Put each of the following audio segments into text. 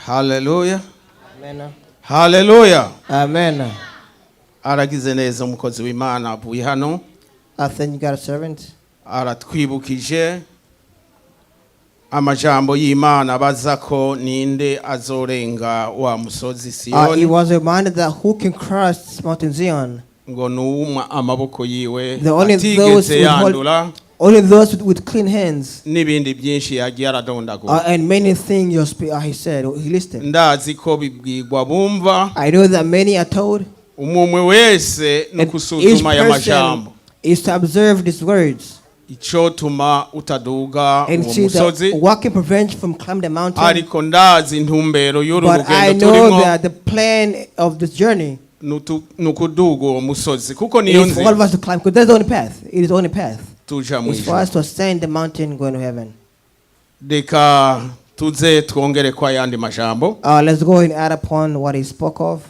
Hallelujah. Amen. Hallelujah. Amen. Aragize neza umukozi w'Imana avuye hano. I thank you, God, servant. Aratwibukije amajambo y'Imana baza ko ninde azorenga wa musozi Siyoni. He was reminded that who can cross Mountain Zion? Ngo nuuma amaboko yiwe atigeze yandura. Only those with clean hands. Nibindi byinshi yagiye aradondagura. And many things he said, he listed. Ndazi ko bibwirwa bumva. I know that many are told. Umwe wese nukusuzuma ya majambo. Is to observe these words. Ichotuma utaduga umusozi. What can prevent you from climbing the mountain? Ariko ndazi intumbero y'uru rugendo turimo. But I know that the plan of this journey nukuduga umusozi kuko niyo nzira. It's for all of us to climb because that's the only path. It is the only path. It's for us to ascend the mountain going to heaven. Deka tuze twongere kwa yandi majambo. Let's go and add upon what he spoke of.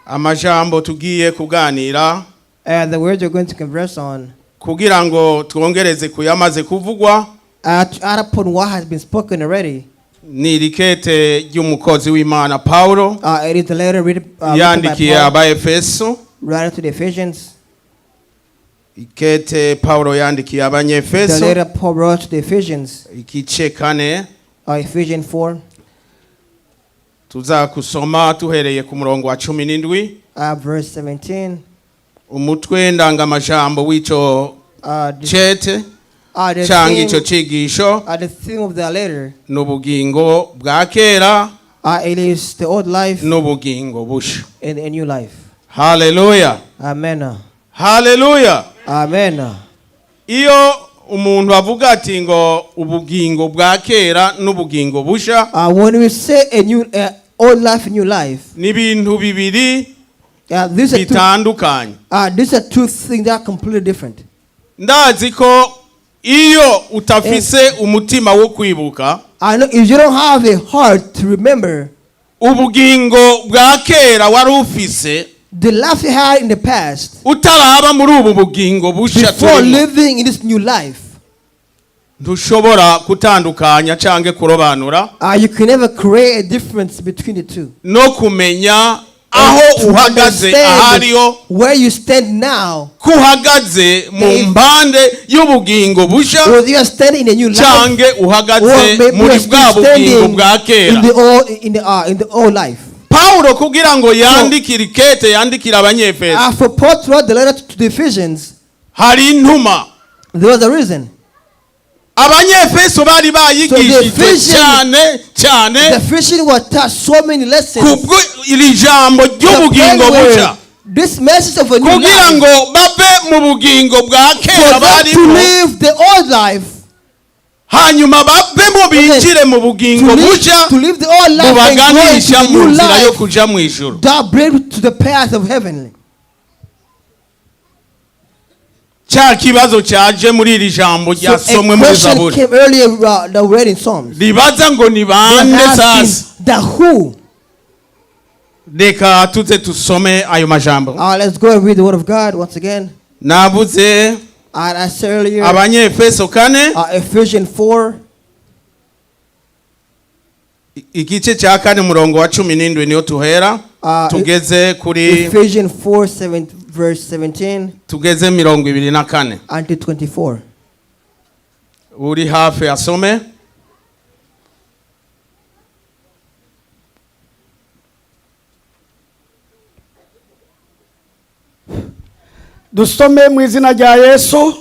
Amajambo tugiye kuganira. The words we're going to converse on. Kugira ngo twongereze kuyamaze kuvugwa. To add upon what has been spoken already. Ni rikete ry'umukozi w'Imana Paulo. It is the letter written yandikiye aba-Efeso. Written to the Ephesians. Ikete Paulo yandikiye abanyefeso. The letter Paul wrote to the Ephesians. Igice kane. Ephesians 4. Tuza kusoma tuhereye ku murongo wa 17. Verse 17. Umutwe ndangamajambo w'ico chete. Changi ico cigisho. The theme of the letter. N'ubugingo bwa Kera. It is the old life. N'ubugingo busha. And a new life. Hallelujah. Amen. Hallelujah. Amen. Iyo umuntu avuga ati ngo ubugingo bwa Kera n'ubugingo busha. When we say a new old life, new life. Ni bintu bibiri bitandukanye. These are two things that are completely different. Ndazi ko iyo utafise umutima wo kwibuka. I know if you don't have a heart to remember. Ubugingo bwa Kera wari ufise. The life you had in the past. Utaraba muri ubu bugingo busha turimo. Before living in this new life. Ntushobora kutandukanya canke kurobanura. You can never create a difference between the two. No kumenya aho uhagaze ahariyo. Where you stand now. Kuhagaze mu mbande y'ubugingo busha. Or you are standing in a new life. Canke uhagaze muri bwa bugingo bwa Kera. In the old life. Paulo kugira ngo yandikire ikete yandikira abanyefeso. For Paul wrote the letter to the Ephesians. Hari intuma. There was a reason. Abanyefeso bari bayigishije cyane. The Ephesians were taught so many lessons. Kubwo iri jambo ry'ubugingo busha. This message of a new life. Kugira ngo babe mu bugingo bwa Kera bari to live the old life. Hanyuma babemo binjire mu bugingo busha. To live the old life bubaganisha mu nzira yo kuja mu ijuru. That bring to the path of heaven. Cha kibazo cyaje muri iri jambo ryasomwe muri Zaburi. Came earlier the read in Psalms. Libaza ngo ni bande sasa. The who. Deka tuze tusome ayo majambo. Let's go and read the word of God once again. Nabuze I said earlier. Abanyefeso kane. Ephesians 4. Igice cya kane murongo wa 17 niyo tuhera. Tugeze kuri Ephesians 4 verse 17. Tugeze 24. Until 24. Uri hafi asome. Dusome mu izina rya Yesu.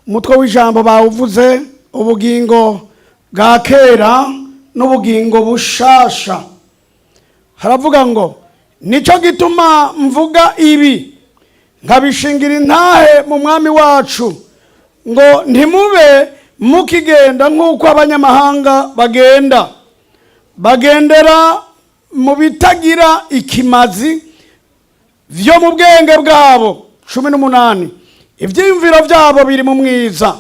Umutwe w'ijambo bawuvuze ubugingo bwa Kera n'ubugingo bushasha. Haravuga ngo nico gituma mvuga ibi nkabishingira intahe mu mwami wacu ngo ntimube mukigenda nk'uko abanyamahanga bagendera mu bitagira ikimazi vyo mu bwenge bwabo. 18 Ivyiyumviro byabo biri mu mwiza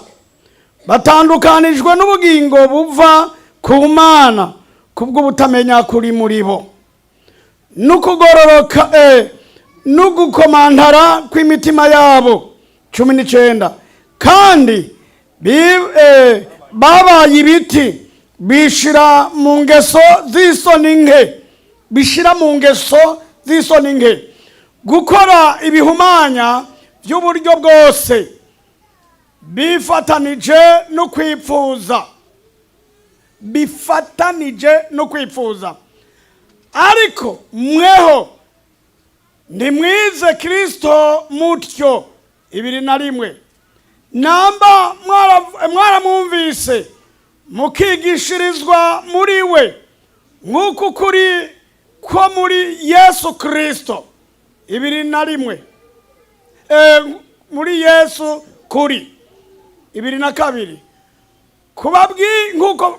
batandukanijwe n'ubugingo buva ku Mana kubwo butamenya kuri muri bo n'ukugororoka n'ugukomantara kw'imitima yabo. 19. Kandi babaye ibiti bishira mu ngeso z'isoni nke, bishira mu ngeso z'isoni nke, gukora ibihumanya by'uburyo bwose, bifatanije no kwipfuza, bifatanije no kwipfuza. Ariko mweho nimwize Kristo mutyo. 21. Namba mwaramwumvise mukigishirizwa muri we nk'uko kuri ko muri Yesu Kristo. 21. Muri Yesu kuri. 22.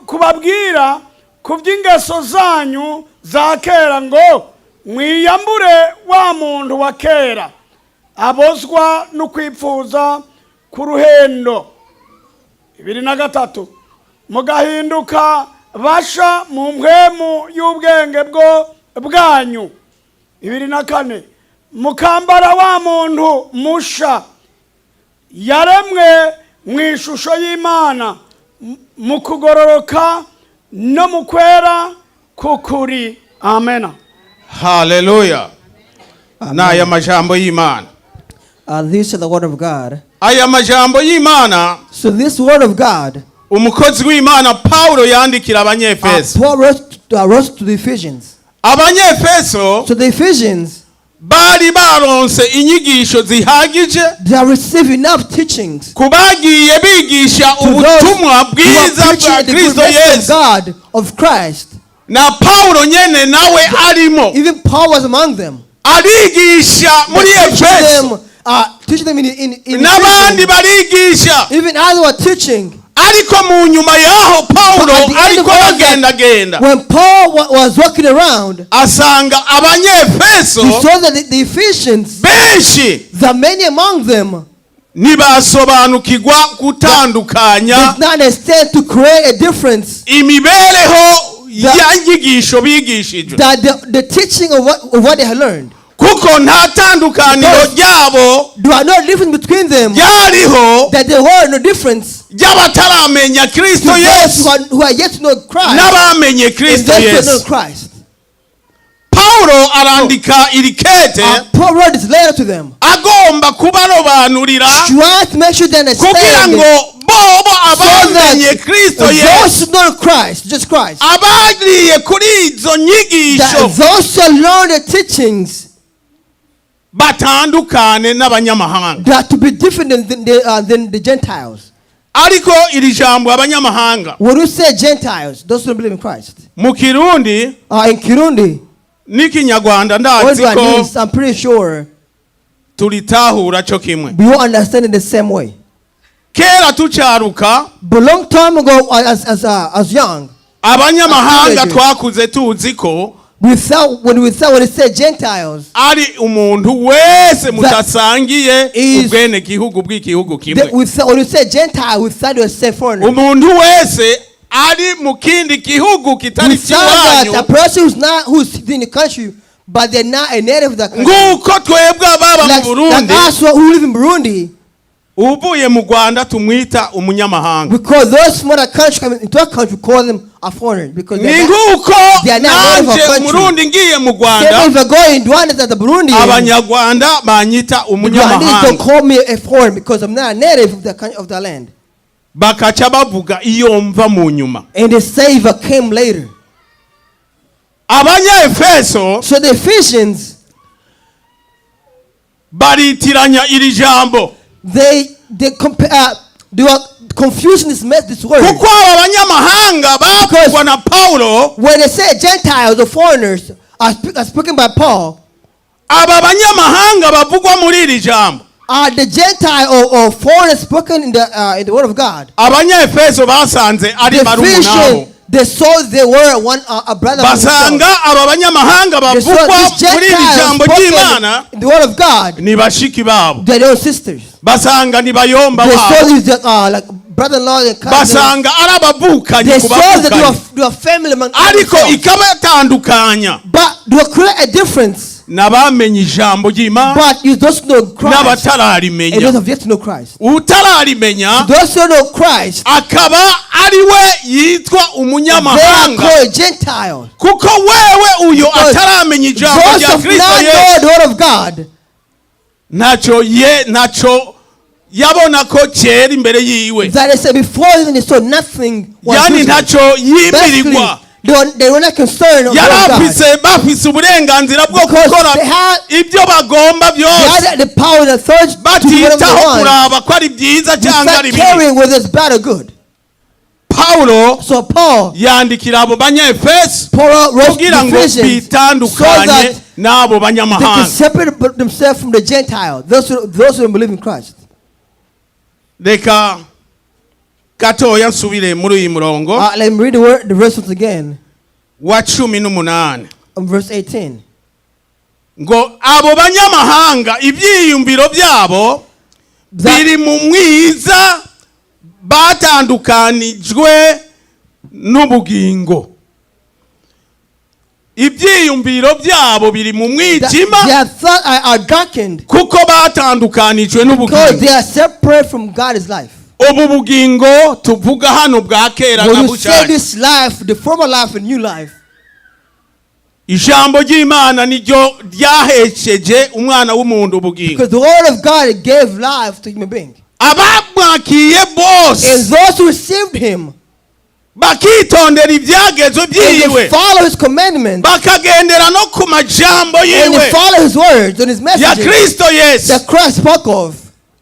Kubabwira ku by'ingeso zanyu za kera ngo mwiyambure wa muntu wa kera abozwa no kwipfuza ku ruhendo. 23. Mugahinduka basha mu mpwemu y'ubwenge bwanyu. 24. Mukambara wa muntu musha yaremwe mu ishusho y'Imana mu kugororoka no mu kwera kukuri. Amen. Hallelujah. N'aya majambo y'Imana. This is the word of God. Aya majambo y'Imana. So this word of God, umukozi w'Imana Paulo yandikira abanyefeso. Paul wrote to the Ephesians. Abanyefeso, so the Ephesians, bari baronse inyigisho zihagije, they are receiving enough teachings kubagiye bigisha ubutumwa bwiza bwa Kristo Yesu, God of Christ. Na Paulo nyene nawe arimo. Even Paul was among them. Arigisha muri Efeso. Teaching them in n'abandi barigisha. Even others were teaching. Ariko mu nyuma yaho Paulo ariko agenda. When Paul was walking around, asanga abanyefeso, he saw that the Ephesians, benshi, the many among them, nibasobanukirwa gutandukanya, did not understand to create a difference. Imibereho y'inyigisho bigishijwe. That the teaching of what they had learned. Kuko nta tandukaniro ryabo, there are no difference between them. Yariho, that there were no difference. Y'abataramenya Kristo Yesu, who are yet to know Christ, n'abamenye Kristo Yesu. Paulo arandika irikete, Paul wrote this letter to them, agomba kubarobanurira, trying to make sure they understand, kugira ngo bobo abamenye Kristo Yesu, those who know Christ, just Christ, abagiriye kuri izo nyigisho, those who learn the teachings, batandukane n'abanyamahanga, that to be different than the Gentiles. Ariko iri jambo abanyamahanga, when you say Gentiles, those who don't believe in Christ, mu Kirundi, in Kirundi, n'ikinyarwanda ndazi ko, I'm pretty sure tulitahura cyo kimwe. we all understand it the same way. Kera tucaruka, but long time ago, as young, abanyamahanga twakuze tuzi ko, when we say Gentiles, ari umuntu wese mutasangiye ubwene gihugu bw'igihugu kimwe. When you say Gentile, we thought you were foreigner. Umuntu wese ari mu kindi gihugu kitari kiwanyu, a person who's in the country but they're not a native of the country. Nguko twebwe ababa mu Burundi, like us who live in Burundi, ubuye mu Rwanda tumwita umunyamahanga. Because those from other countries come into our country, we call them a foreigner. Because they are not native of our country. Murundi ngiye mu Rwanda, if I go in Rwanda as a Burundi, abanyarwanda banyita umunyamahanga. Don't call me a foreigner because I'm not a native of the land. Bakaca bavuga iyo mva mu nyuma. And the Savior came later. Abanyefeso, so the Ephesians, baritiranya iri jambo. They were confusing this word. Kuko abanyamahanga bavugwa na Paulo, when they say Gentiles or foreigners are spoken by Paul, aba banyamahanga bavugwa muri iri jambo, the Gentile or foreigners spoken in the word of God. Abanyefeso basanze ari barumunaho. They saw they were a brother. Basanga aba banyamahanga bavugwa muri iri jambo ry'Imana, the word of God, ni bashiki babo. They are sisters. Basanga ni bayomba babo. They saw these like brother-in-law and cousins. Basanga arabavukanyi kubavukanyi. They saw that they were family among themselves. Ariko ikabatandukanya. But they create a difference. n'abamenye ijambo ry'Imana But you don't know Christ. And those n'abatararimenya. have yet to know Christ. Utararimenya Those who know Christ, akaba ariwe yitwa they are umunyamahanga. called Gentiles. Kuko wewe uyo Because ataramenya ijambo those rya who have Kristo not Yesu known the word of God, naco yabona ko cyera imbere yiwe. that they said before then they saw nothing was Yani useful. ntaco Basically, yimirirwa. they were not concerned of God. bafise uburenganzira bwo Because gukora they had- ibyo bagomba They byose had the power and authority to do whatever they batitaho want. kuraba ko ari byiza cyangwa Without ari bibi. caring whether it's bad or good. Paulo So Paul yandikira abo banyefeso wrote kugira ngo Ephesians so bitandukanye that n'abo they can banyamahanga. separate themselves from the Gentiles, those who don't believe in Christ. Reka gatoya nsubire muri uyu murongo Let me read the verse once again. wa 18 Verse 18. ngo abo banyamahanga ibyiyumviro byabo biri mu mwiza batandukanijwe n'ubugingo. Ibyiyumviro byabo biri mu mwijima Their thoughts are darkened kuko batandukanijwe because n'ubugingo. they are separate from God's life. Ubu bugingo tuvuga hano bwa kera na When you say Busha, this life, the former life and new life, ijambo ry'Imana niryo ryahesheje umwana w'umuntu ubugingo. because the word of God gave life to human being. Abamwakiye And bose those who received him, bakitondera ibyagezo and they byiwe follow his commandments, bakagendera no ku majambo and they yiwe follow his words and his ya messages Kristo Yesu, that Christ spoke of,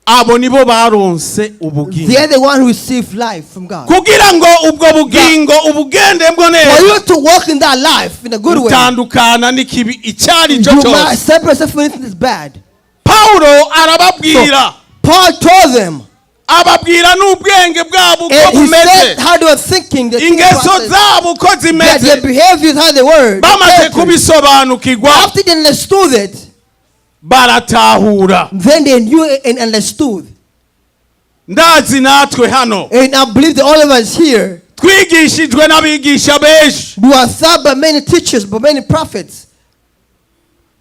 abo nibo baronse they ubugingo. are the one who received life from God. Kugira ngo ubwo bugingo ubugendemwo For neza you to walk in that life in a good way, utandukana n'ikibi icyari you cyo must cyose. separate yourself from anything that's bad. Paulo arababwira Paul told them, ababwira n'ubwenge bwabo uko and he bumeze, said how they were thinking, the ingeso zabo uko that their zimeze. behaviors, how they were. Bamaze kubisobanukirwa After they understood it, baratahura. then they knew and understood. Ndazi natwe hano And I believe that all of us here, twigishijwe n'abigisha benshi, we are taught by many teachers, by many prophets.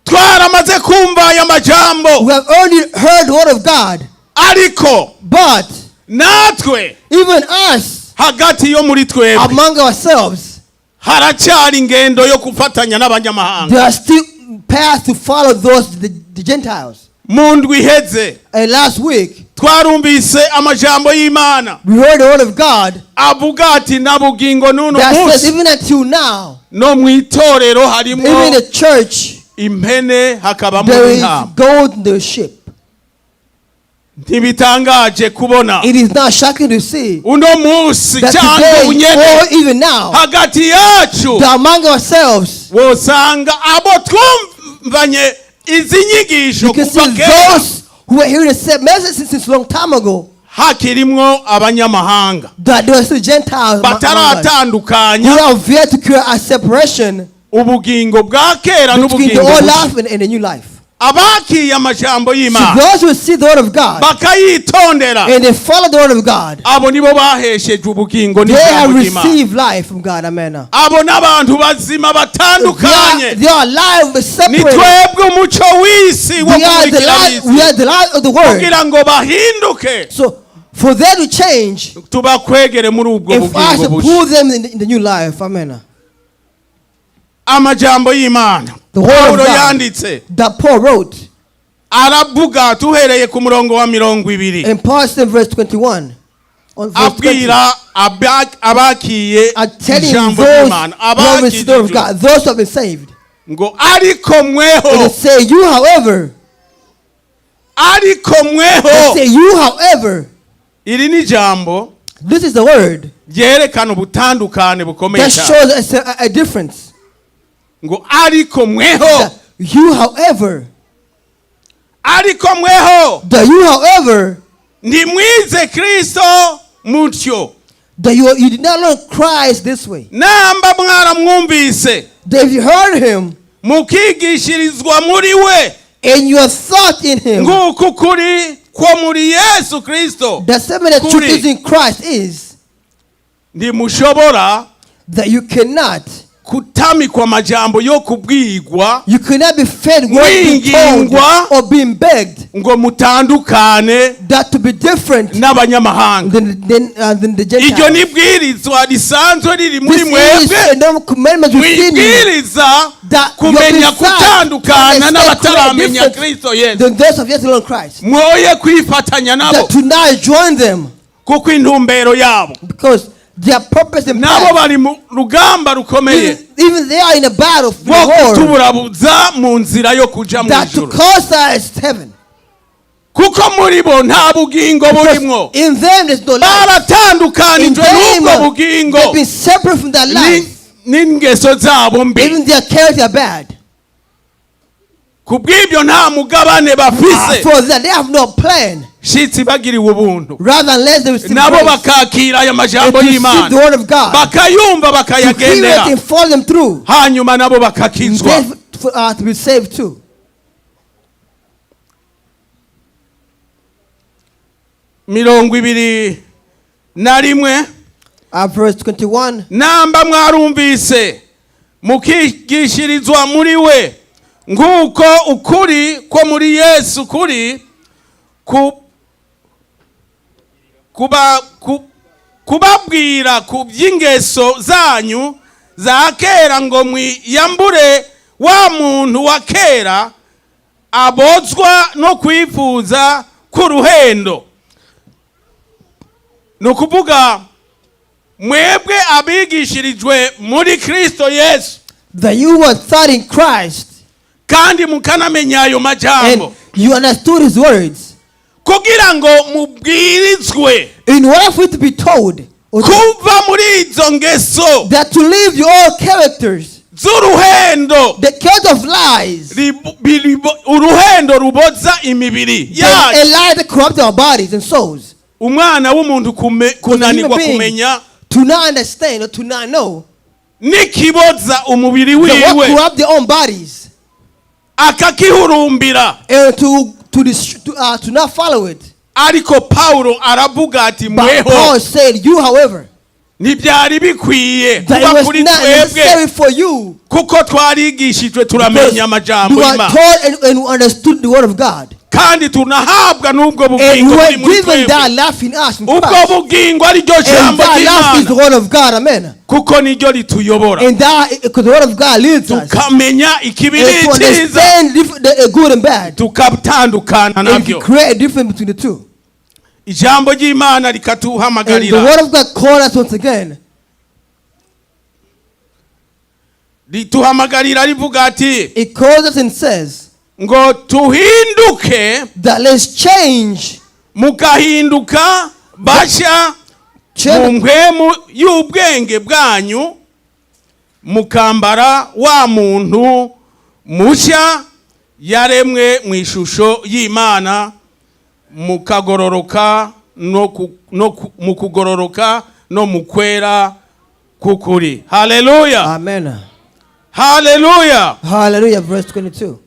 twaramaze kumva aya majambo, We have already heard the word of God. ariko But natwe even us, hagati yo muri twebwe among ourselves, haracyari ingendo yo gufatanya n'abanyamahanga. there are still paths to follow the Gentiles. Mu ndwi iheze And last week, twarumvise amajambo y'Imana we heard the word of God avuga ati na bugingo n'uno that says munsi even until now, no mu itorero even in harimo the church, impene hakabamo there is n'intama. gold in the sheep. Ntibitangaje kubona It is not shocking to see uno munsi that cyangwa today, ubunyene or even now, hagati yacu that among ourselves, wosanga abo twumvanye izi nyigisho you can see kuva kera those who are hearing the same message since a long time ago, hakirimwo abanyamahanga that there are still Gentiles among us, bataratandukanya who have yet to create a separation ubugingo bwa kera between the n'ubugingo old bushya. life and the new life. Abakiye amajambo So y'Imana those who see the word of God bakayitondera, and they follow the word of God, abo nibo bahesheje ubugingo they have n'ijambo ry'Imana. received life from God. Amen. Abo n'abantu bazima batandukanye. They are alive but Ni separated. twebwe umuco w'isi wo We are the kumurikira light. We isi are the light of the world. kugira ngo bahinduke So for them to change, tubakwegere muri ubwo if I bugingo should bushya. pull them in the new life, amen. Amajambo y'Imana The word of Paulo God yanditse that Paul wrote, aravuga tuhereye ku murongo wa 20 and Paul said verse 21, on verse 20, abwira abakiye are telling ijambo those ry'Imana, who have received the word of God, those who have been saved. ngo ariko And they mweho, say, you however, ariko they mweho, say, you however, iri ni jambo this is the word ryerekana ubutandukane bukomeye that cyane. shows us a difference. Ngo ariko mweho, That you however, ariko mweho that you however, ntimwize Kristo mutyo, that you did not learn Christ this way. namba mwaramwumvise That if you heard him mukigishirizwa muri we and you have thought in him, nguko kuri ko muri Yesu Kristo, the same way that truth Kuri. is in Christ is ntimushobora that you cannot kutamikwa amajambo yo kubwirwa You cannot be fed what being told or being begged ngo mutandukane that to be different n'abanyamahanga. than the Iryo Gentiles. nibwirizwa risanzwe riri muri This is mwebwe. no commandment within you Mwibwiriza that kumenya kutandukana you're n'abataramenya Kristo Yesu. than those of yes alone Christ. Mwoye kwifatanya nabo That to not join them kuko intumbero yabo because their purpose and nabo plan, bari mu rugamba rukomeye even they are in a battle for bwo the war kutuburabuza mu nzira yo kuja mu that to ijuru, cause us heaven. kuko muri bo nta bugingo burimwo. In them there's no life. In Baratandukanijwe them n'ubwo bugingo they've been separate from that life. n'ingeso zabo mbi. Even their character are bad. Kubw'ibyo nta mugabane bafise, For that they have no plan. shitsi bagiriwe ubuntu, Rather than let them receive nabo grace bakakira aya and majambo to receive the y'Imana word of God. bakayumva To hear it bakayagendera, and follow them through. hanyuma nabo bakakizwa. They to be saved too. Mirongo ibiri na rimwe. Verse 21. Namba mwarumvise mukigishirizwa muri we nguko ukuri ko muri Yesu kuri kubabwira ku by'ingeso zanyu za kera ngo mwiyambure wa muntu wa kera abozwa no kwifuza k'uruhendo. Nukuvuga mwebwe abigishirijwe muri Kristo Yesu, That you were taught in Christ kandi mukanamenya ayo and majambo, you understood his words. kugira ngo mubwirizwe In order for you to be told kuva muri izo ngeso that to leave your old characters, z'uruhendo, the character of lies, uruhendo ruboza imibiri yacu. and lies that corrupt our bodies and souls. Umwana w'umuntu kunanirwa kumenya To not understand or to not know n'ikiboza umubiri that what wiwe corrupt their own bodies akakihurumbira. and to not follow it. Ariko Paulo aravuga ati But mweho Paul said, you however, ntibyari bikwiye that kuba it was kuri not necessary twebwe for you kuko twarigishijwe because turamenya amajambo you are y'Imana taught and understood the word of God. kandi tunahabwa n'ubwo And bugingo you buri are muri given that twebwe. life in us. In Ubwo Christ. bugingo ari ryo And jambo that life is the ry'Imana word of God. Amen. kuko niryo rituyobora And that, because the word of God leads us. tukamenya ikibi And to n'icyiza understand the good and bad. tukatandukana And to nabyo. create a difference between the two. Ijambo ry'Imana And the rikatuhamagarira word of God called us once again. rituhamagarira rivuga ati It calls us and says ngo tuhinduke that let's change. mugahinduka basha mu mpwemu y'ubwenge bwanyu mukambara wa muntu mushya yaremwe mu ishusho y'Imana mukagororoka mu kugororoka no mu kwera kukuri. Haleluya, Amen. haleluya. Hallelujah. Verse 22.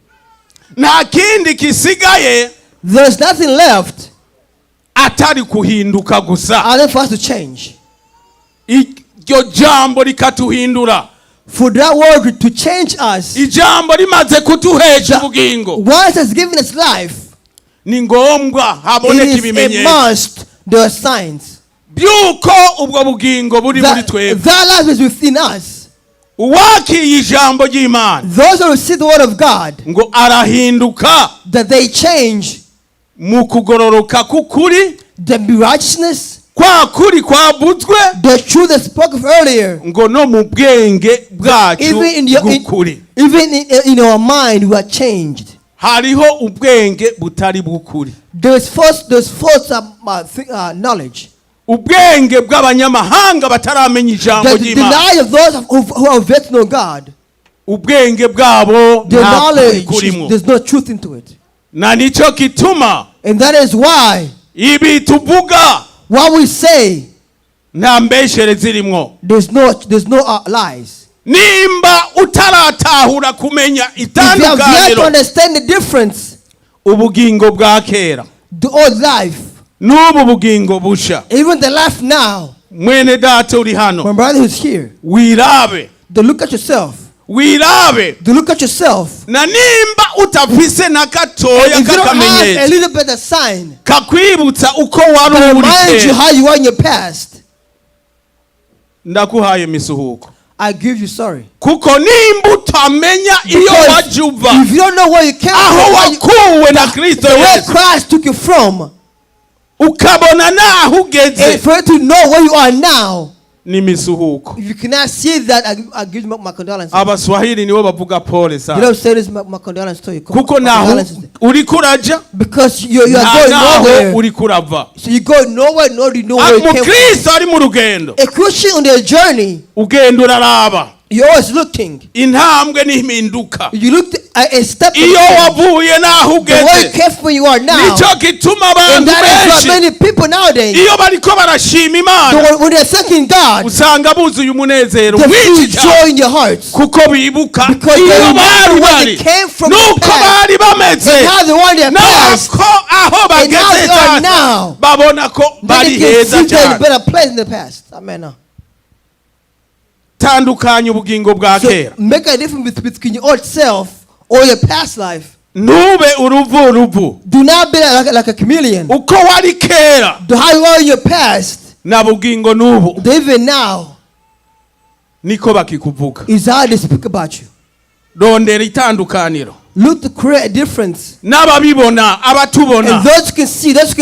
Nta kindi kisigaye There's nothing left atari kuhinduka gusa. other for us to change. Iryo jambo rikatuhindura. For that word to change us, Ijambo rimaze kutuhesha ubugingo, once it's given its life, ni ngombwa it haboneka is a ibimenyetso must. There are signs byuko ubwo bugingo buri muri that twebwe. that life is within us. Uwakiye ijambo ry'Imana Those who receive the word of God, ngo arahinduka that they change, mu kugororoka k'ukuri, the righteousness, kwa kuri kwavuzwe, the truth that spoke of earlier. ngo no mu bwenge bwacu Even in your, bw'ukuri. even in our mind, we are changed. Hariho ubwenge butari bw'ukuri, There's false knowledge. ubwenge bw'abanyamahanga bataramenya ijambo The ry'Imana. denial of those who have yet to know God. Ubwenge bwabo The nta kuri knowledge, kurimo. there's no truth into it. Na nico kituma And that is why ibi tuvuga what we say, nta mbeshere zirimwo. there's no lies. Nimba utaratahura kumenya If you have yet to itandukaniro understand the difference, ubugingo bwa kera the old life, n'ubu bugingo busha, even the life now, mwene data uri my hano brother who's here, wirabe Don't look at yourself. Wirabe. Don't look at yourself. Na nimba utafise na katoya If you don't have a kakamenyetso little bit of sign kakwibutsa uko wari that reminds you uri how you were in your past, ndakuhaye misuhuko I give you sorry. kuko nimba utamenya iyo Because wajuva if you don't know where you came aho from, wakuwe na Kristo the way Yesu Christ took you from, ukabona naho and ugeze for you to know where you are now, ni misuhuko. if you cannot see that, I give you my condolences. Abaswahili nibo bavuga pole You sana don't say this, my condolences to you. kuko My naho condolences. uri kuraja Because you are going naho nowhere. uri kurava. So you go nowhere, nor do you know where you came from. Mukristo ari mu rugendo A Christian on their journey, ugenda uraraba you're always looking. intambwe n'impinduka You look at a step iyo wavuye naho the way you ugeze came from where you are now. nico gituma And abantu that is benshi why many people nowadays, iyo bariko barashima Imana when they're thanking God, usanga buzuye umunezero they feel mwinshi cyane joy in their hearts. kuko bibuka Because they iyo remember bari where they bari came from in the nuko past. bari bameze And how they were in their past. nako aho And how bageze they are cyane now. babona ko Then bari they can heza see they're in a cyane. better place in the past. Amen. Tandukanya ubugingo bwa So kera make a difference between your old self or your past life. ntube uruvu Do not be like a chameleon. uko wari kera Do how you are in your past, na bugingo n'ubu even now, niko bakikuvuga. is how they speak about you. Rondera itandukaniro Look to create a difference. n'ababibona And abatubona those who can see us.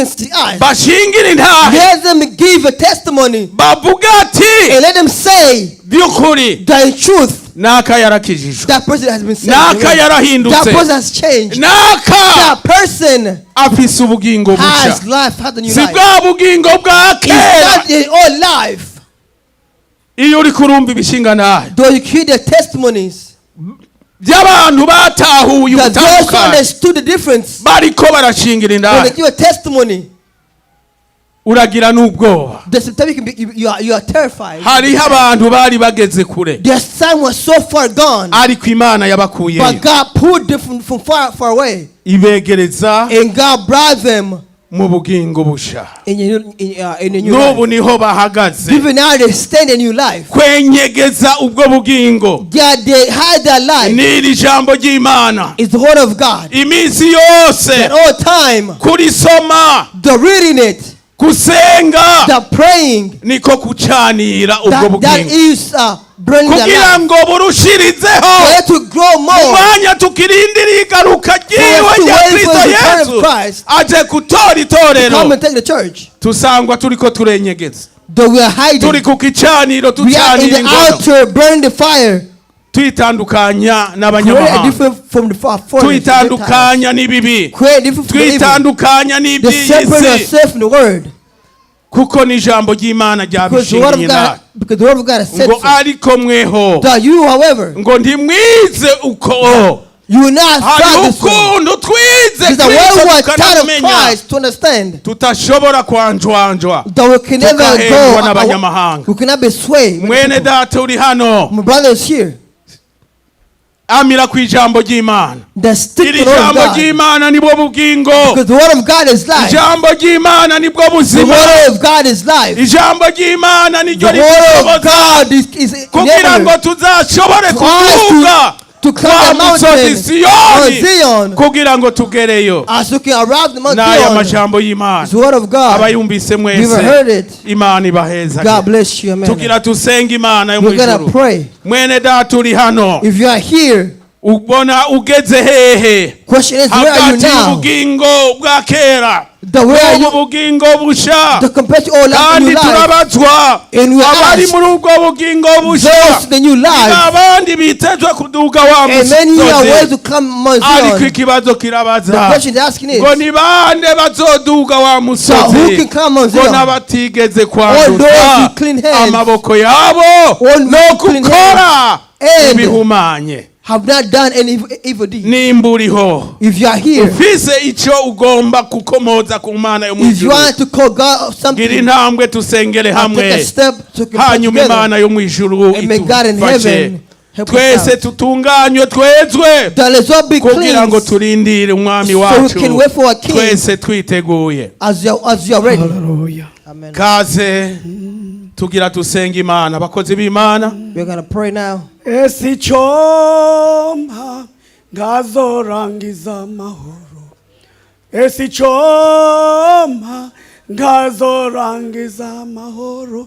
bashingire intahe Let them give a testimony bavuga ati and let them say by'ukuri that in truth, naka yarakijijwe that person has been saved. naka That yarahindutse person has changed. naka That person afise ubugingo has busha life, has a new si life. bwa bugingo bwa It's kera. not their old life. Iyo uri kurumva ibishinga nahe Though you hear their testimonies, by'abantu batahuye that those who ubutandukanye understood the difference, bariko barashingira when they indahe give a testimony, uragira n'ubwoba. the sometimes you are terrified. Hariho abantu bari bageze kure Their son was so far gone, ariko Imana yabakuyeyo but God pulled them from far away, ibegereza and God brought them mu bugingo busha. in a new N'ubu life. niho bahagaze Even now they stand a new life. kwenyegeza ubwo bugingo They hide their life. n'iri jambo ry'Imana It's the word of God. iminsi yose At all time, kurisoma the reading it, kusenga the praying, niko kucanira ubwo that bugingo is burning their kugira life. ngo burushirizeho For it to grow more. umwanya tukirindira igaruka ryiwe For us to rya wait Kristo for the return Yesu of Christ. aje gutora itorero Come and take the church. tusangwa turiko turenyegeza Though we are hiding, turi ku kicaniro we are in tucanira the ingono altar burning the fire. twitandukanya Create a n'abanyamahanga different from the far foreigners, the Gentiles. twitandukanya n'ibibi Create a different from the evil. twitandukanya They separate n'iby'isi yourself from the word. kuko n'ijambo ry'Imana Because the word ryabishinganye of God, nawe because the word of God has said ngo so. ariko mweho That you, however, ngo ntimwize uko you will not hari find this way. ukuntu twize Because the way Kristo we are taught of tukanamenya Christ to understand tutashobora kwanjwanjwa that we can never tukahendwa go, n'abanyamahanga. we cannot be swayed. mwene data uri hano My brother is here. amira ku ijambo ry'Imana That stick iri to the word of jambo God. ry'Imana nibwo bugingo Because the word of God is life. ijambo ry'Imana nibwo The buzima word of God is life. ijambo ry'Imana The niryo word of ridushoboza God is kugira ngo enabler tuzashobore for us kuvuga to kwa climb the musozi mountain of Siyoni Zion kugira ngo tugereyo. as we can arrive the Mount n'aya Zion. majambo y'Imana It's the word of God. abayumvise You've mwese heard it. Imana ibaheza God bless you. Amen. tugira tusenga Imana yo We're going to mwijuru. pray. mwene data uri hano If you are here, ubona ugeze hehe question is, where are you hagati now? y'ubugingo bwa kera Where are n'ubu you? bugingo busha The compared to all life in kandi your life. turabazwa And we abari ask muri ubwo bugingo busha those the new life. abandi bitezwe kuduga wa And many are ways musozi to come Mount ariko Zion. ikibazo The kirabaza question is asking is, ngo ni bande bazoduga wa so who musozi can come Mount ngo Zion? n'abatigeze All kwanduza those with clean hands. amaboko yabo All no with clean gukora And ibihumanye. have not done any evil deed. nimba uriho If you are here, ufise icyo ugomba kukomoza ku Mana yo if you mwijuru want to call God gira something, intambwe tusengere take a hamwe step to come hanyuma together. Imana yo mwijuru And may God in idufashe heaven help us twese out. tutunganywe twezwe That let's all be kugira ngo cleansed turindire umwami so we wacu can wait for our King twese twiteguye as you are ready. Hallelujah. Amen. kaze tugira tusenga Imana abakozi b'Imana. We're going to pray now. Esichomba ngazorangiza mahoro. Esichomba ngazorangiza mahoro.